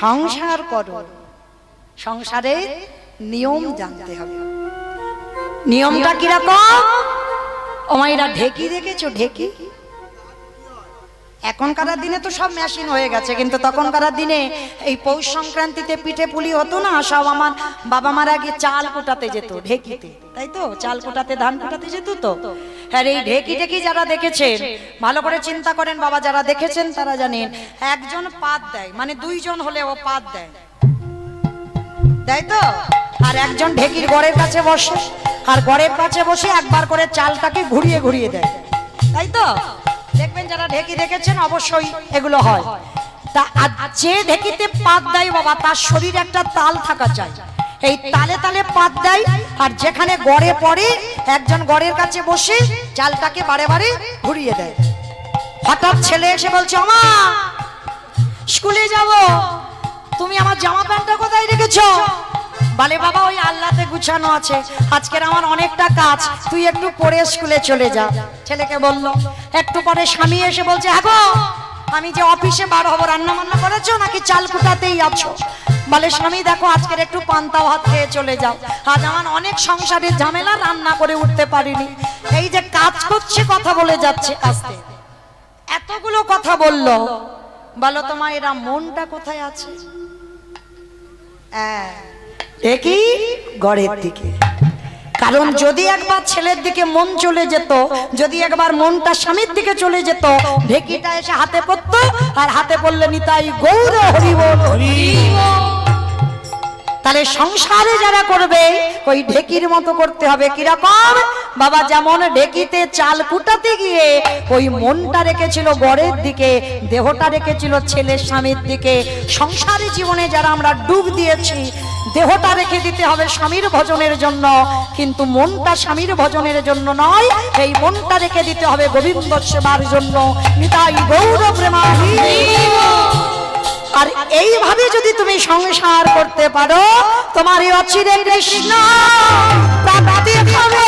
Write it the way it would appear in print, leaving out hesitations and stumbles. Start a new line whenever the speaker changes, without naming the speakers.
সংসার করো, সংসারের নিয়ম জানতে হবে। নিয়মটা কিরকম? ও মায়েরা, ঢেকি দেখেছো? ঢেকি এখনকার দিনে তো সব মেশিন হয়ে গেছে, কিন্তু তখনকার দিনে এই পৌষ সংক্রান্তিতে পিঠে পুলি হতো না, সব আমার বাবা মারা গিয়ে চাল কোটাতে যেত ঢেকিতে, তাই তো? চাল কোটাতে, ধান কোটাতে যেত তো। আর এই ঢেকি ঢেকি যারা দেখেছেন ভালো করে চিন্তা করেন বাবা, যারা দেখেছেন তারা জানেন একজন পাত দেয়, মানে দুইজন হলে ও পাত দেয়, তাই তো? আর একজন ঢেকির গড়ের কাছে বসে, আর গড়ের কাছে বসে একবার করে চালটাকে ঘুরিয়ে ঘুরিয়ে দেয়, তাই তো? দেখবেন যারা ঢেকি দেখেছেন অবশ্যই এগুলো হয়। তা যে ঢেকিতে পাত দেয় বাবা, তার শরীরে একটা তাল থাকা চাই, এই তালে তালে পাত দেয়। আর যেখানে গড়ে পড়ে একজন গড়ের কাছে বসে চালটাকে বারে বারে ঘুরিয়ে দেয়। হঠাৎ ছেলে এসে বলছে, আমা স্কুলে যাব, তুমি আমার জামা প্যান্টটা কোথায় রেখেছো? বলে, বাবা ওই আল্লাতে গুছানো আছে, আজকের আমার অনেকটা কাজ, তুই একটু পরে স্কুলে চলে যা। ছেলেকে বললো। একটু পরে স্বামী এসে বলছে, হ্যাঁ গো, আমি যে অফিসে বার হবো, রান্না বান্না করেছো নাকি চাল কুটাতেই আছো? বলে, স্বামী দেখো আজকের একটু পান্তা ভাত খেয়ে চলে যাও, আজ আমার অনেক সংসারের ঝামেলা, রান্না করে উঠতে পারিনি। এই যে কাজ করছে, কথা বলে যাচ্ছে আস্তে, এতগুলো কথা বললো, বলো তোমার এরা মনটা কোথায় আছে? দেখি গড়ের দিকে। কারণ যদি একবার ছেলের দিকে মন চলে যেত, যদি একবার মনটা স্বামীর দিকে চলে যেত, ঢেকিটা এসে হাতে পড়তো, আর হাতে পড়লে নিতাই গৌর হরি বল হরি। তাহলে সংসারে যারা করবে ওই ঢেকির মতো করতে হবে। কিরকম বাবা? যেমন ঢেকিতে চাল কুটাতে গিয়ে ওই মনটা রেখেছিল গড়ের দিকে, দেহটা রেখেছিল ছেলের স্বামীর দিকে। সংসারে জীবনে যারা আমরা ডুব দিয়েছি, দেহটা রেখে দিতে হবে স্বামীর ভজনের জন্য, কিন্তু মনটা স্বামীর ভজনের জন্য নয়, এই মনটা রেখে দিতে হবে গোবিন্দ সেবার জন্য। নিতাই গৌর প্রেমানন্দে। আর এইভাবে যদি তুমি সংসার করতে পারো, তোমার অচিরে কৃষ্ণ প্রাপ্তি হবে।